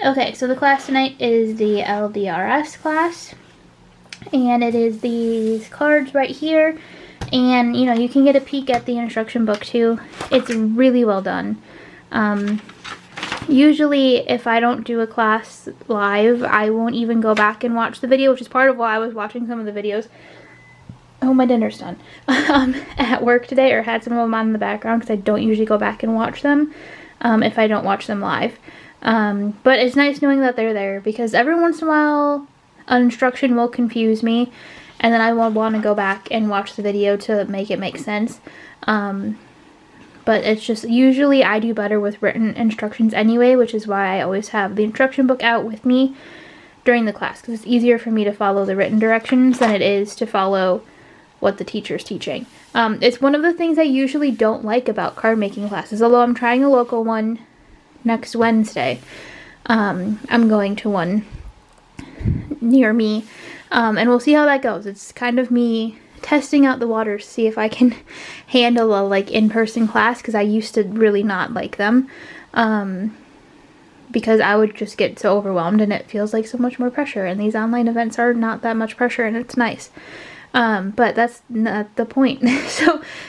Okay, so the class tonight is the LDRS class, and it is these cards right here, and you know, you can get a peek at the instruction book too. It's really well done. Usually if I don't do a class live, I won't even go back and watch the video, which is part of why I was watching some of the videos. Oh, my dinner's done. At work today, or had some of them on in the background because I don't usually go back and watch them if I don't watch them live. But it's nice knowing that they're there, because every once in a while an instruction will confuse me and then I will want to go back and watch the video to make it make sense. But it's just, usually I do better with written instructions anyway, which is why I always have the instruction book out with me during the class, because it's easier for me to follow the written directions than it is to follow what the teacher's teaching. It's one of the things I usually don't like about card making classes, although I'm trying a local one next Wednesday. I'm going to one near me, and we'll see how that goes. It's kind of me testing out the waters to see if I can handle a like in-person class, because I used to really not like them, because I would just get so overwhelmed and it feels like so much more pressure, and these online events are not that much pressure and it's nice. But that's not the point.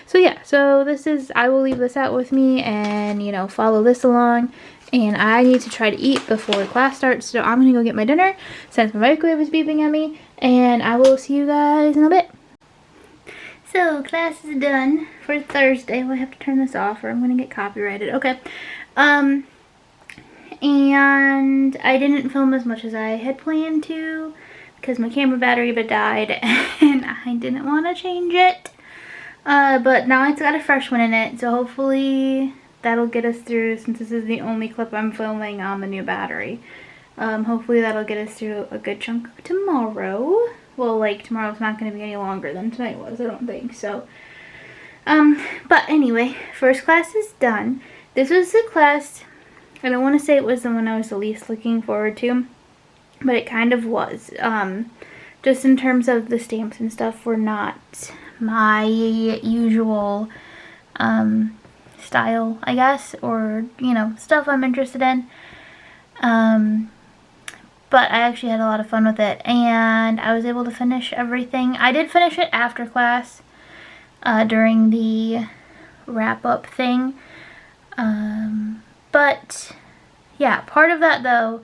so yeah, so this is, I will leave this out with me and, you know, follow this along. And I need to try to eat before class starts, so I'm gonna go get my dinner since my microwave is beeping at me, and I will see you guys in a bit. So class is done for Thursday. Well, I have to turn this off or I'm gonna get copyrighted. Okay. And I didn't film as much as I had planned to, because my camera battery died and I didn't want to change it. But now it's got a fresh one in it, so hopefully that'll get us through, since this is the only clip I'm filming on the new battery. Hopefully that'll get us through a good chunk of tomorrow. Well, like, tomorrow's not going to be any longer than tonight was, I don't think, so. But anyway, first class is done. This was the class, I don't want to say it was the one I was the least looking forward to, but it kind of was. Just in terms of the stamps and stuff were not my usual style, I guess, or, you know, stuff I'm interested in. But I actually had a lot of fun with it, and I was able to finish everything. I did finish it after class, during the wrap-up thing. But yeah, part of that though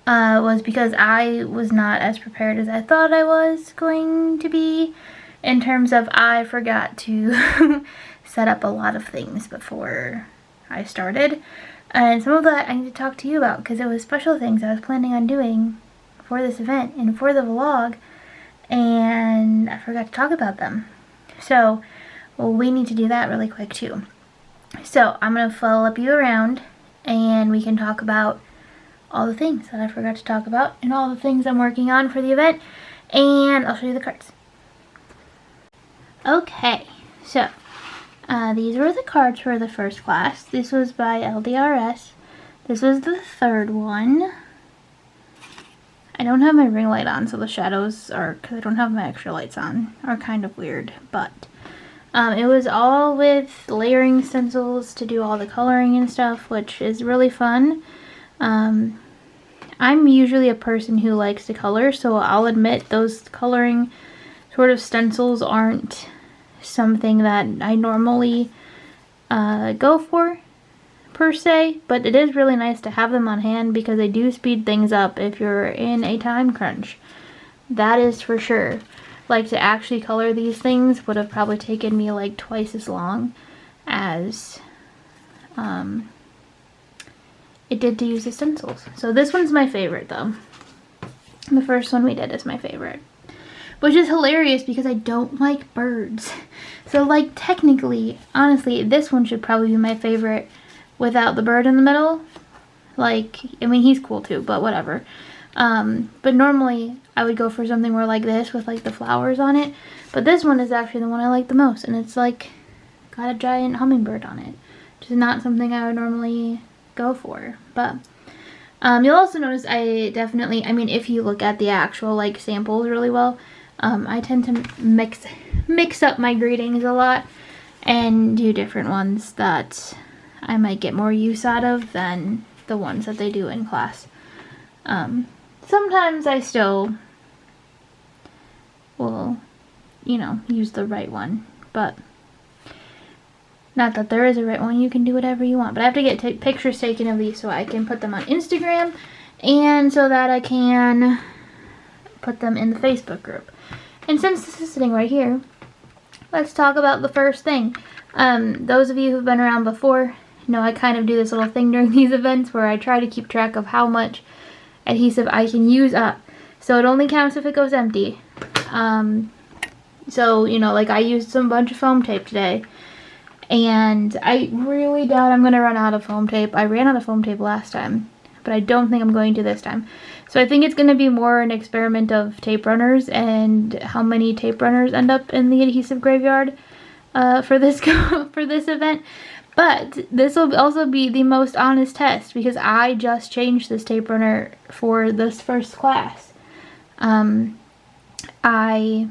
was because I was not as prepared as I thought I was going to be, in terms of I forgot to set up a lot of things before I started. And some of that I need to talk to you about, because it was special things I was planning on doing for this event and for the vlog, and I forgot to talk about them. So, well, we need to do that really quick too. So, I'm going to follow up you around, and we can talk about all the things that I forgot to talk about, and all the things I'm working on for the event, and I'll show you the cards. Okay, so these were the cards for the first class. This was by LDRS. This was the third one. I don't have my ring light on, so the shadows are, because I don't have my extra lights on, are kind of weird. But it was all with layering stencils to do all the coloring and stuff, which is really fun. I'm usually a person who likes to color, so I'll admit those coloring sort of stencils aren't something that I normally go for per se, but it is really nice to have them on hand, because they do speed things up if you're in a time crunch. That is for sure. Like, to actually color these things would have probably taken me like twice as long as it did to use the stencils. So this one's my favorite though. The first one we did is my favorite. Which is hilarious because I don't like birds. So like technically, honestly, this one should probably be my favorite without the bird in the middle. Like, I mean, he's cool too, but whatever. But normally I would go for something more like this with like the flowers on it. But this one is actually the one I like the most, and it's like got a giant hummingbird on it. Which is not something I would normally go for. But you'll also notice I definitely, I mean, if you look at the actual like samples really well, I tend to mix up my greetings a lot. and do different ones that I might get more use out of than the ones that they do in class. Sometimes I still will, you know, use the right one, but not that there is a right one. You can do whatever you want, but I have to get pictures taken of these so I can put them on Instagram and so that I can put them in the Facebook group. And since this is sitting right here, let's talk about the first thing. Those of you who've been around before know I kind of do this little thing during these events where I try to keep track of how much adhesive I can use up. So it only counts if it goes empty. So, you know, like I used some bunch of foam tape today, and I really doubt I'm going to run out of foam tape. I ran out of foam tape last time, but I don't think I'm going to this time. So I think it's going to be more an experiment of tape runners and how many tape runners end up in the adhesive graveyard for this for this event. But this will also be the most honest test because I just changed this tape runner for this first class. I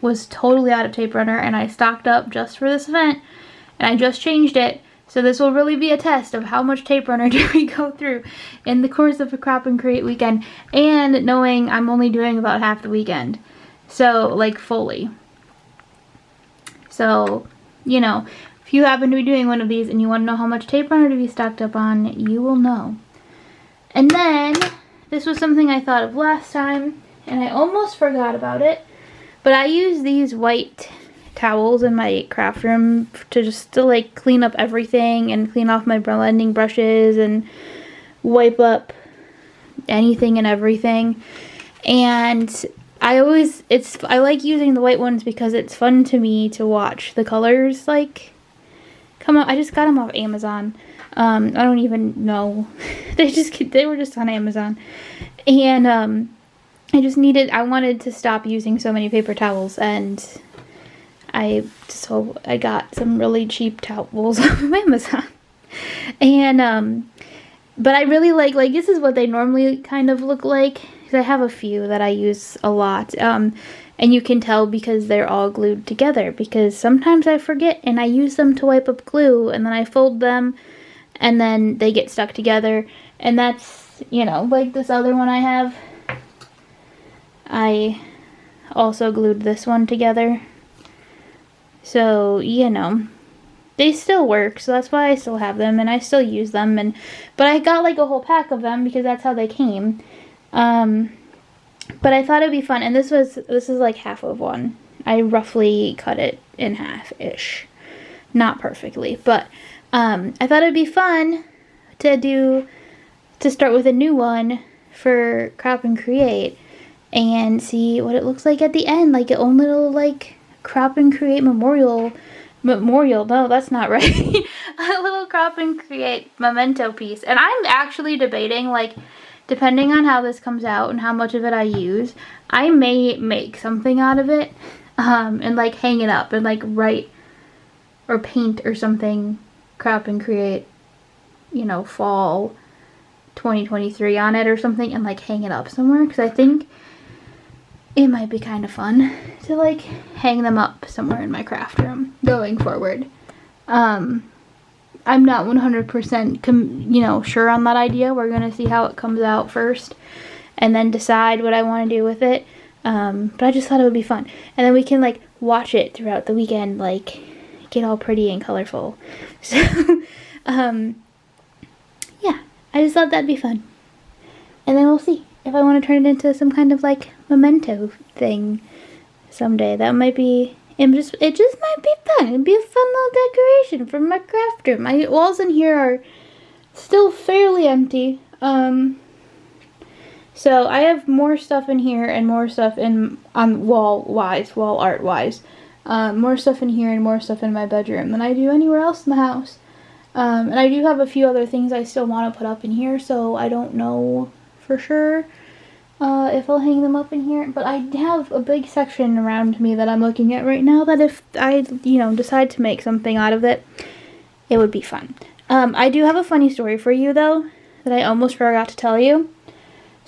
was totally out of tape runner and I stocked up just for this event, and I just changed it. So this will really be a test of how much tape runner do we go through in the course of a Crop and Create weekend, and knowing I'm only doing about half the weekend. So, like, fully. So, you know, if you happen to be doing one of these and you want to know how much tape runner to be stocked up on, you will know. And then, this was something I thought of last time, and I almost forgot about it, but I use these white towels in my craft room to just like clean up everything and clean off my blending brushes and wipe up anything and everything. And I like using the white ones because it's fun to me to watch the colors like come out. I just got them off Amazon. I don't even know. They were just on Amazon. And I wanted to stop using so many paper towels, and I got some really cheap towels off of Amazon. And but I really like this is what they normally kind of look like. I have a few that I use a lot. And you can tell because they're all glued together, because sometimes I forget and I use them to wipe up glue, and then I fold them and then they get stuck together. And that's, you know, like this other one I have. I also glued this one together. So, you know, they still work, so that's why I still have them and I still use them. But I got like a whole pack of them because that's how they came. But I thought it'd be fun, and this is like half of one. I roughly cut it in half-ish. Not perfectly, but I thought it'd be fun to start with a new one for Crop and Create and see what it looks like at the end, like its own little like Crop and Create memorial, no, that's not right. A little Crop and Create memento piece. And I'm actually debating, like, depending on how this comes out and how much of it I use, I may make something out of it, and like hang it up and like write or paint or something Crop and Create, you know, fall 2023 on it or something, and like hang it up somewhere, because I think it might be kind of fun to like hang them up somewhere in my craft room going forward. I'm not 100% you know, sure on that idea. We're gonna see how it comes out first and then decide what I want to do with it. But I just thought it would be fun, and then we can like watch it throughout the weekend, like get all pretty and colorful. So yeah, I just thought that'd be fun, and then we'll see if I want to turn it into some kind of like memento thing someday. That might be, it just might be fun. It'd be a fun little decoration for my craft room. My walls in here are still fairly empty. So I have more stuff in here and more stuff on wall art wise. More stuff in here and more stuff in my bedroom than I do anywhere else in the house. And I do have a few other things I still want to put up in here, so I don't know for sure if I'll hang them up in here. But I have a big section around me that I'm looking at right now that if I, you know, decide to make something out of it, it would be fun. I do have a funny story for you, though, that I almost forgot to tell you.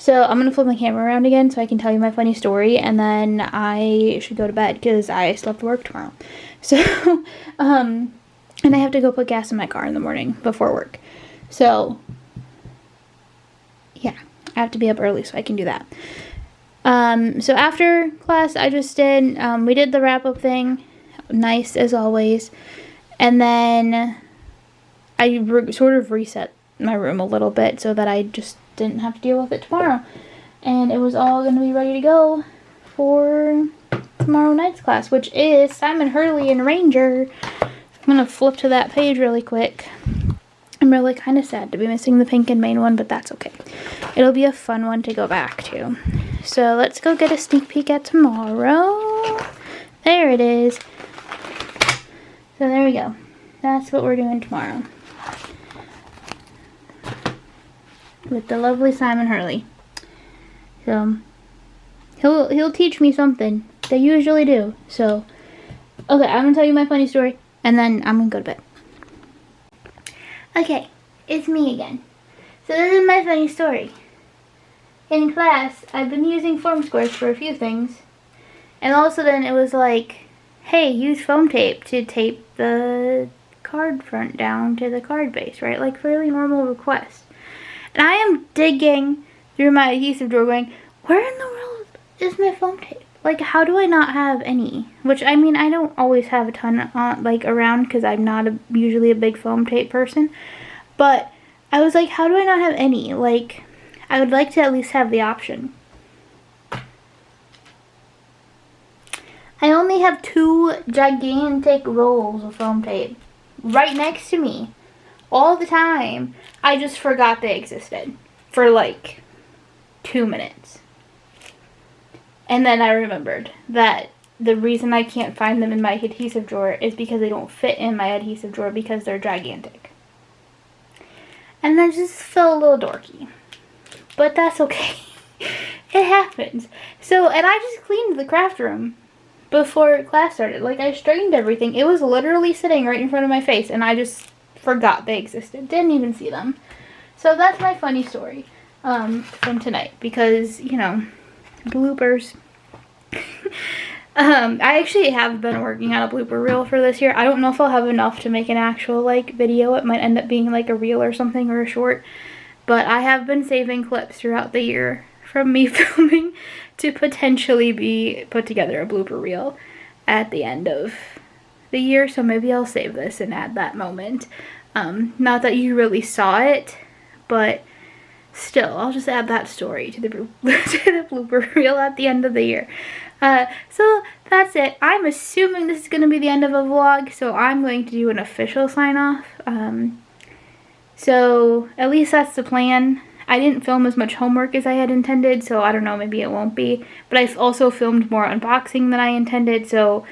So I'm gonna flip my camera around again so I can tell you my funny story, and then I should go to bed because I still have to work tomorrow. So, and I have to go put gas in my car in the morning before work. So, yeah, I have to be up early so I can do that. So after class, I just did, we did the wrap-up thing, nice as always, and then I sort of reset my room a little bit so that I just didn't have to deal with it tomorrow, and it was all going to be ready to go for tomorrow night's class, which is Simon Hurley and Ranger. I'm going to flip to that page really quick. I'm really kind of sad to be missing the pink and main one, but that's okay. It'll be a fun one to go back to. So let's go get a sneak peek at tomorrow. There it is. So there we go. That's what we're doing tomorrow. With the lovely Simon Hurley. So he'll teach me something. They usually do. So okay, I'm gonna tell you my funny story and then I'm gonna go to bed. Okay, it's me again. So this is my funny story. In class, I've been using foam squares for a few things, and all of a sudden it was like, hey, use foam tape to tape the card front down to the card base, right? Like fairly normal request. And I am digging through my adhesive drawer going, where in the world is my foam tape? Like, how do I not have any? Which, I mean, I don't always have a ton like around because I'm not usually a big foam tape person. But I was like, how do I not have any? Like, I would like to at least have the option. I only have 2 gigantic rolls of foam tape right next to me all the time. I just forgot they existed for like 2 minutes. And then I remembered that the reason I can't find them in my adhesive drawer is because they don't fit in my adhesive drawer because they're gigantic. And that just felt a little dorky. But that's okay. It happens. So, and I just cleaned the craft room before class started. Like, I straightened everything. It was literally sitting right in front of my face, and I just forgot they existed. Didn't even see them. So that's my funny story from tonight. Because, you know, bloopers. I actually have been working on a blooper reel for this year. I don't know if I'll have enough to make an actual, like, video. It might end up being, like, a reel or something or a short. But I have been saving clips throughout the year from me filming to potentially be put together a blooper reel at the end of the year. So maybe I'll save this and add that moment. Not that you really saw it, but still, I'll just add that story to the blooper reel at the end of the year. So that's it. I'm assuming this is going to be the end of a vlog, so I'm going to do an official sign off. So at least that's the plan. I didn't film as much homework as I had intended, so I don't know, maybe it won't be. But I've also filmed more unboxing than I intended, so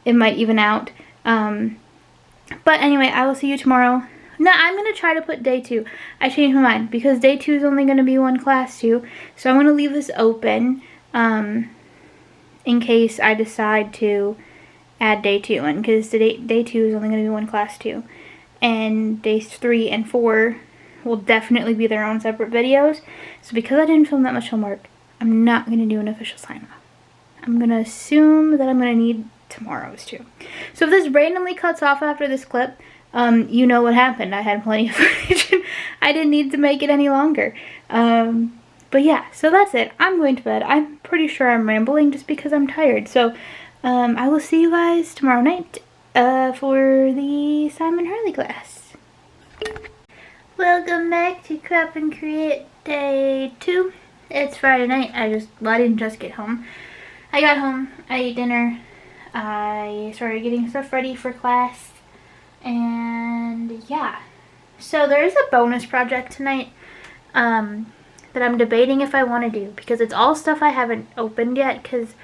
it might even out. But anyway, I will see you tomorrow. No, I'm going to try to put day 2. I changed my mind because day 2 is only going to be one class too. So I'm going to leave this open in case I decide to add day 2 in, because day 2 is only going to be one class too. And days 3 and 4 will definitely be their own separate videos. So because I didn't film that much homework, I'm not going to do an official sign-off. I'm going to assume that I'm going to need tomorrow's too. So if this randomly cuts off after this clip, you know what happened. I had plenty of footage and I didn't need to make it any longer. But yeah, so that's it. I'm going to bed. I'm pretty sure I'm rambling just because I'm tired. So I will see you guys tomorrow night for the Simon Hurley class. Welcome back to Crap and Create Day 2. It's Friday night. I didn't just get home. I got home, I ate dinner, I started getting stuff ready for class, and yeah. So there is a bonus project tonight that I'm debating if I want to do, because it's all stuff I haven't opened yet, because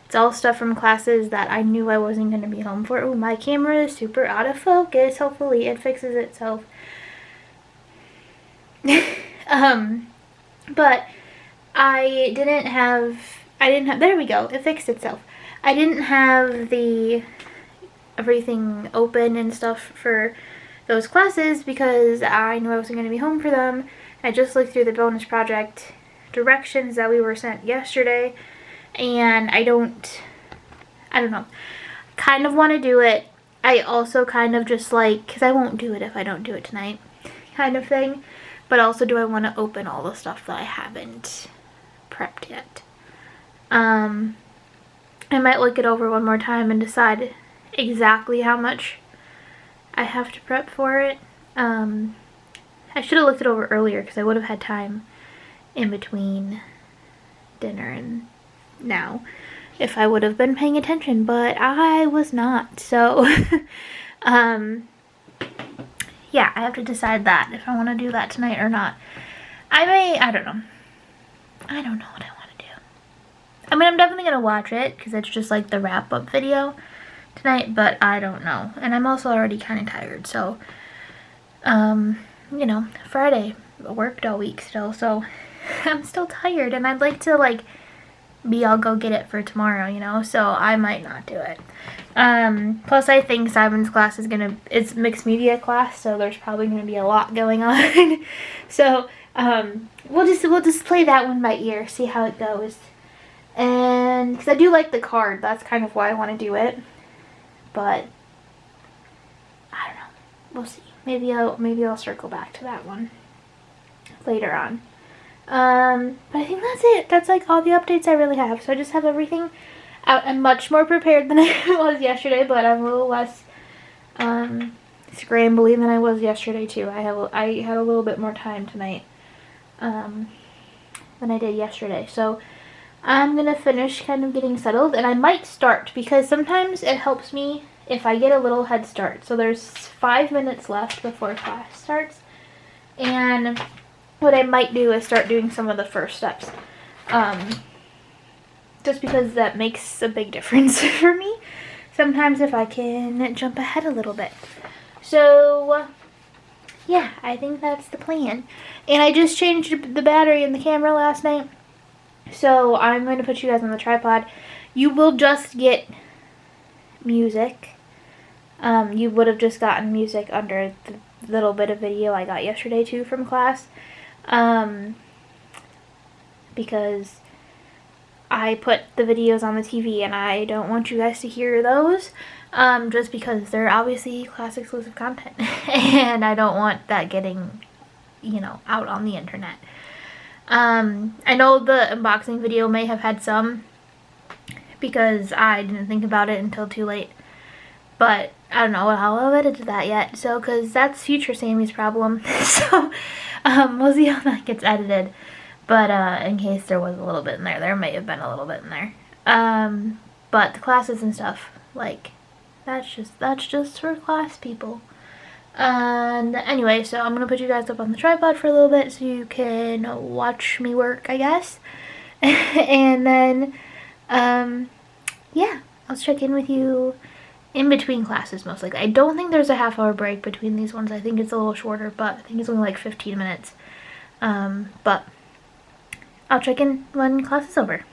it's all stuff from classes that I knew I wasn't going to be home for. Ooh, my camera is super out of focus. Hopefully it fixes itself. But I didn't have, there we go, it fixed itself. I didn't have everything open and stuff for those classes because I knew I wasn't going to be home for them. I just looked through the bonus project directions that we were sent yesterday, and I don't know, kind of want to do it. I also kind of just like, because I won't do it if I don't do it tonight, kind of thing. But also, do I want to open all the stuff that I haven't prepped yet? I might look it over one more time and decide exactly how much I have to prep for it. I should have looked it over earlier because I would have had time in between dinner and now if I would have been paying attention, but I was not. So, yeah, I have to decide that if I want to do that tonight or not. I don't know. I don't know what I want to do. I mean, I'm definitely going to watch it because it's just like the wrap-up video tonight, but I don't know. And I'm also already kind of tired, so, you know, Friday, I worked all week still, so I'm still tired, and I'd like to, like, I'll go get it for tomorrow, you know, so I might not do it. Plus I think Simon's class it's mixed media class, so there's probably gonna be a lot going on. So, we'll just play that one by ear, see how it goes. And, because I do like the card, that's kind of why I want to do it. But, I don't know, we'll see. Maybe I'll circle back to that one later on. But I think that's it. That's like all the updates I really have. So I just have everything out. I'm much more prepared than I was yesterday, but I'm a little less scrambly than I was yesterday too. I had a little bit more time tonight than I did yesterday. So I'm gonna finish kind of getting settled, and I might start because sometimes it helps me if I get a little head start. So there's 5 minutes left before class starts, and what I might do is start doing some of the first steps. Just because that makes a big difference for me. Sometimes if I can jump ahead a little bit. So, yeah, I think that's the plan. And I just changed the battery in the camera last night. So I'm going to put you guys on the tripod. You will just get music. You would have just gotten music under the little bit of video I got yesterday too from class. Because I put the videos on the TV and I don't want you guys to hear those, just because they're obviously class exclusive content and I don't want that getting, you know, out on the internet. I know the unboxing video may have had some because I didn't think about it until too late, but I don't know how I'll edit that yet, so, because that's future Sammy's problem. So, we'll see how that gets edited. But, in case there was a little bit in there may have been a little bit in there. But the classes and stuff, like, that's just for class people. And anyway, so I'm gonna put you guys up on the tripod for a little bit so you can watch me work, I guess. And then, yeah, I'll check in with you in between classes, most likely. I don't think there's a half-hour break between these ones. I think it's a little shorter, but I think it's only like 15 minutes. But I'll check in when class is over.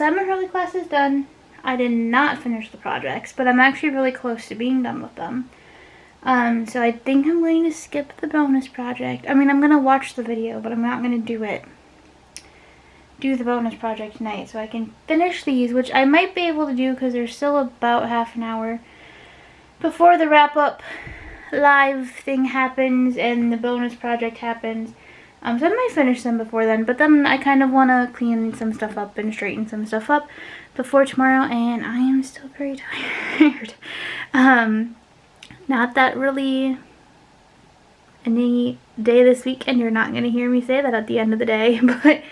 Simon Hurley class is done. I did not finish the projects, but I'm actually really close to being done with them. So I think I'm going to skip the bonus project. I mean, I'm going to watch the video, but I'm not going to do the bonus project tonight, so I can finish these, which I might be able to do because there's still about half an hour before the wrap-up live thing happens and the bonus project happens. So I might finish them before then, but then I kind of want to clean some stuff up and straighten some stuff up before tomorrow, and I am still very tired. Not that really any day this week, and you're not going to hear me say that at the end of the day, but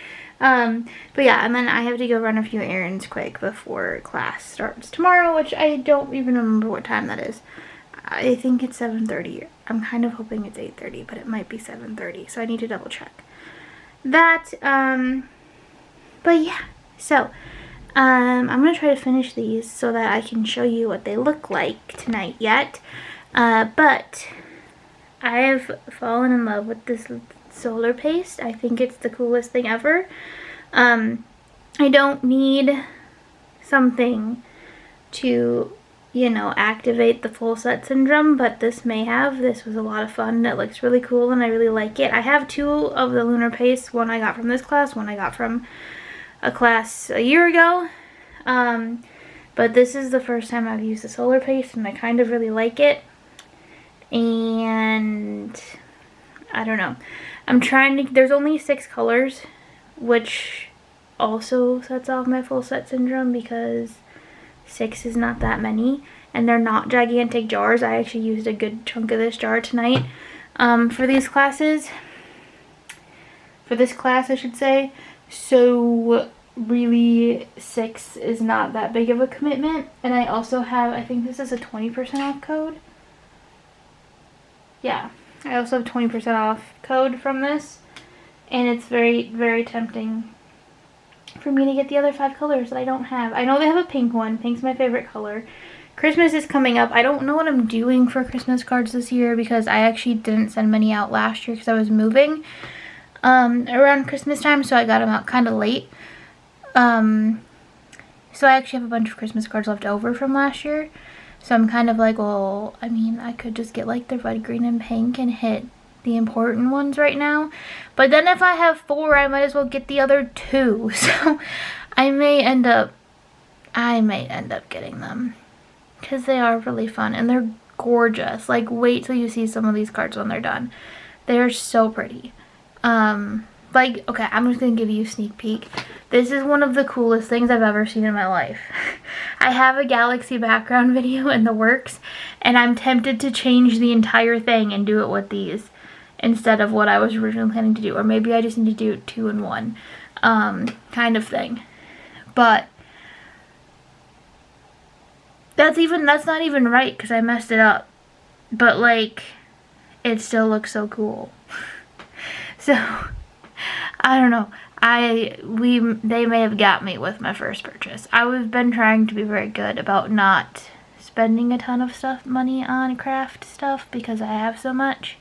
yeah, and then I have to go run a few errands quick before class starts tomorrow, which I don't even remember what time that is. I think it's 7:30. I'm kind of hoping it's 8:30, but it might be 7:30, so I need to double check that. But yeah, so I'm gonna try to finish these so that I can show you what they look like tonight yet. But I have fallen in love with this solar paste. I think it's the coolest thing ever. I don't need something to, you know, activate the full set syndrome, but this may have. This was a lot of fun. It looks really cool and I really like it. I have two of the lunar pastes. One I got from this class, one I got from a class a year ago. But this is the first time I've used the solar paste and I kind of really like it. And I don't know. I'm trying to, there's only 6 colors, which also sets off my full set syndrome because 6 is not that many, and they're not gigantic jars. I actually used a good chunk of this jar tonight for these classes. For this class, I should say. So really 6 is not that big of a commitment. And I also have, I think this is a 20% off code. Yeah, I also have 20% off code from this, and it's very, very tempting for me to get the other 5 colors that I don't have. I know they have a pink one. Pink's my favorite color. Christmas is coming up. I don't know what I'm doing for Christmas cards this year because I actually didn't send many out last year because I was moving around Christmas time, so I got them out kind of late. So I actually have a bunch of Christmas cards left over from last year. So I'm kind of like, well, I mean, I could just get like the red, green, and pink and hit the important ones right now. But then if I have 4, I might as well get the other 2. So I may end up getting them because they are really fun and they're gorgeous. Like, wait till you see some of these cards when they're done. They're so pretty. Like, okay, I'm just gonna give you a sneak peek. This is one of the coolest things I've ever seen in my life. I have a galaxy background video in the works, and I'm tempted to change the entire thing and do it with these instead of what I was originally planning to do. Or maybe I just need to do 2 in 1 kind of thing. But that's not even right because I messed it up. But like, it still looks so cool. So I don't know. They may have got me with my first purchase. I've been trying to be very good about not spending a ton of money on craft stuff because I have so much.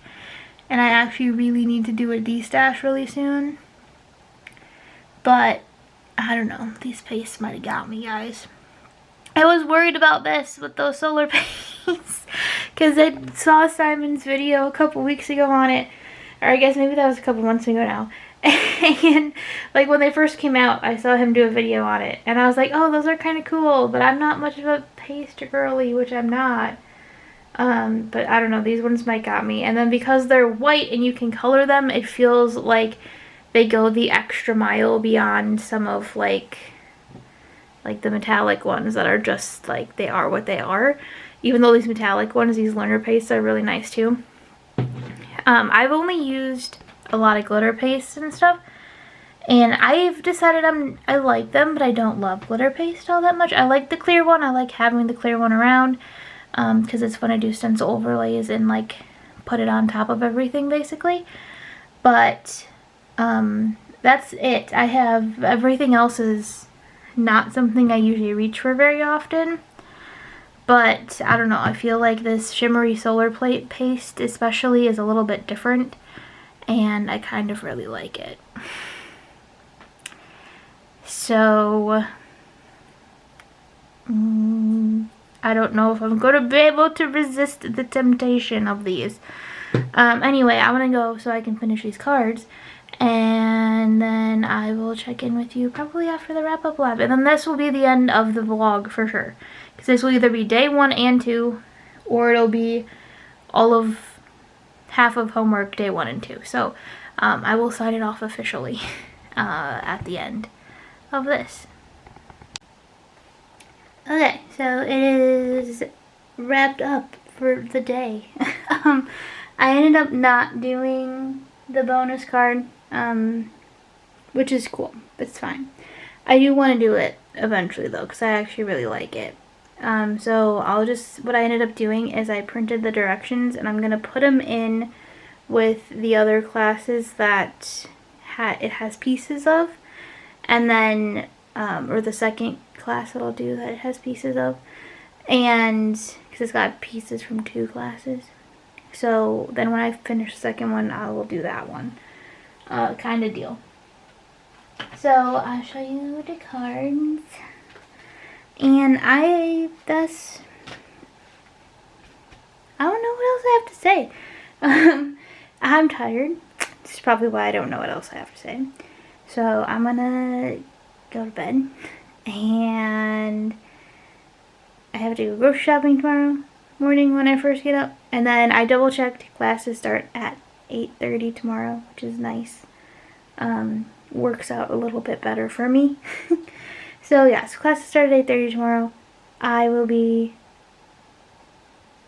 And I actually really need to do a destash really soon. But I don't know. These pastes might have got me, guys. I was worried about this with those solar pastes because I saw Simon's video a couple weeks ago on it. Or I guess maybe that was a couple months ago now. And like when they first came out, I saw him do a video on it. And I was like, oh, those are kind of cool. But I'm not much of a paste girly, which I'm not. But I don't know. These ones might got me. And then because they're white and you can color them, it feels like they go the extra mile beyond some of like the metallic ones that are just like they are what they are. Even though these metallic ones, these learner pastes are really nice too. I've only used a lot of glitter paste and stuff, and I've decided I like them, but I don't love glitter paste all that much. I like the clear one. I like having the clear one around because it's fun to do stencil overlays and like put it on top of everything basically. But that's it. I have everything else is not something I usually reach for very often. But I don't know, I feel like this shimmery solar plate paste especially is a little bit different, and I kind of really like it. So I don't know if I'm going to be able to resist the temptation of these. Anyway, I'm going to go so I can finish these cards. And then I will check in with you probably after the wrap-up lab. And then this will be the end of the vlog for sure. Because this will either be day 1 and 2, or it'll be all of half of homework day 1 and 2. So I will sign it off officially at the end of this. Okay, so it is wrapped up for the day. I ended up not doing the bonus card, which is cool. It's fine. I do want to do it eventually though, because I actually really like it. So what I ended up doing is I printed the directions, and I'm going to put them in with the other classes that it has pieces of, and then, or the second class that I'll do that it has pieces of, and because it's got pieces from 2 classes. So then when I finish the second one, I will do that one, kind of deal. So I'll show you the cards, and I don't know what else I have to say. I'm tired. This is probably why I don't know what else I have to say. So I'm gonna go to bed, and I have to go grocery shopping tomorrow morning when I first get up. And then I double checked, classes start at 8:30 tomorrow, which is nice. Works out a little bit better for me. So yes, classes start at 8:30 tomorrow. I will be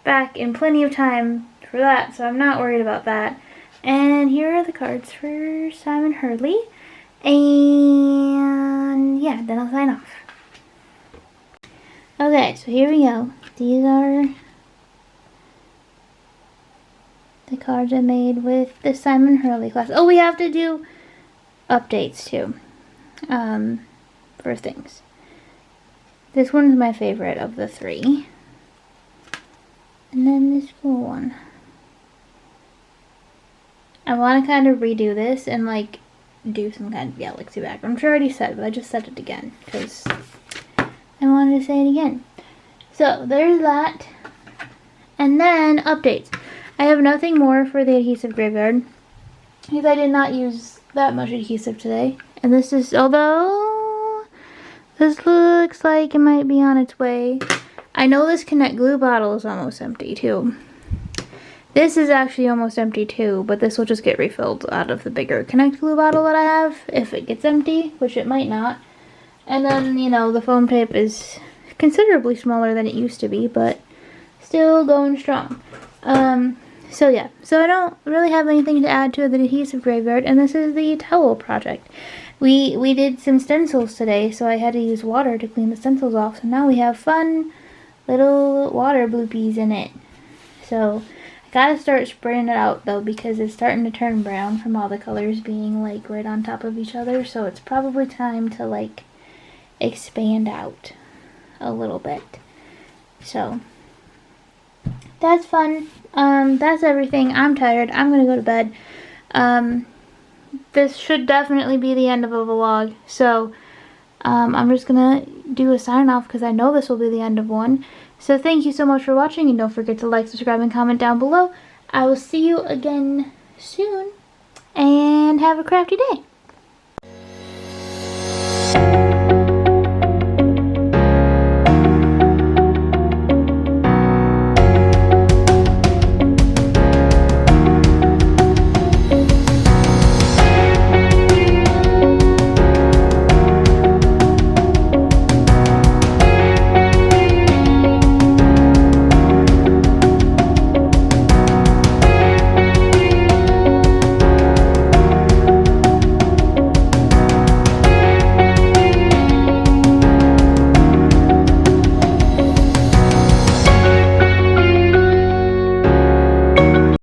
back in plenty of time for that, so I'm not worried about that. And here are the cards for Simon Hurley. And yeah, then I'll sign off. Okay, so here we go. These are the cards I made with the Simon Hurley class. Oh, we have to do updates too, for things. This one's my favorite of the 3. And then this cool one. I want to kind of redo this and like do some kind of galaxy background. I'm sure I already said it, but I just said it again because I wanted to say it again. So there's that. And then updates. I have nothing more for the adhesive graveyard because I did not use that much adhesive today. And this is, although this looks like it might be on its way. I know this Connect glue bottle is almost empty too. This is actually almost empty too, but this will just get refilled out of the bigger Connect glue bottle that I have if it gets empty, which it might not. And then, you know, the foam tape is considerably smaller than it used to be, but still going strong. So yeah, so I don't really have anything to add to the adhesive graveyard, and this is the towel project. We did some stencils today, so I had to use water to clean the stencils off, so now we have fun little water bloopies in it. So I gotta start spreading it out though, because it's starting to turn brown from all the colors being like right on top of each other, so it's probably time to like expand out a little bit. So that's fun. That's everything. I'm tired. I'm gonna go to bed. This should definitely be the end of a vlog, so I'm just gonna do a sign off because I know this will be the end of one. So thank you so much for watching, and don't forget to like, subscribe, and comment down below. I will see you again soon, and have a crafty day.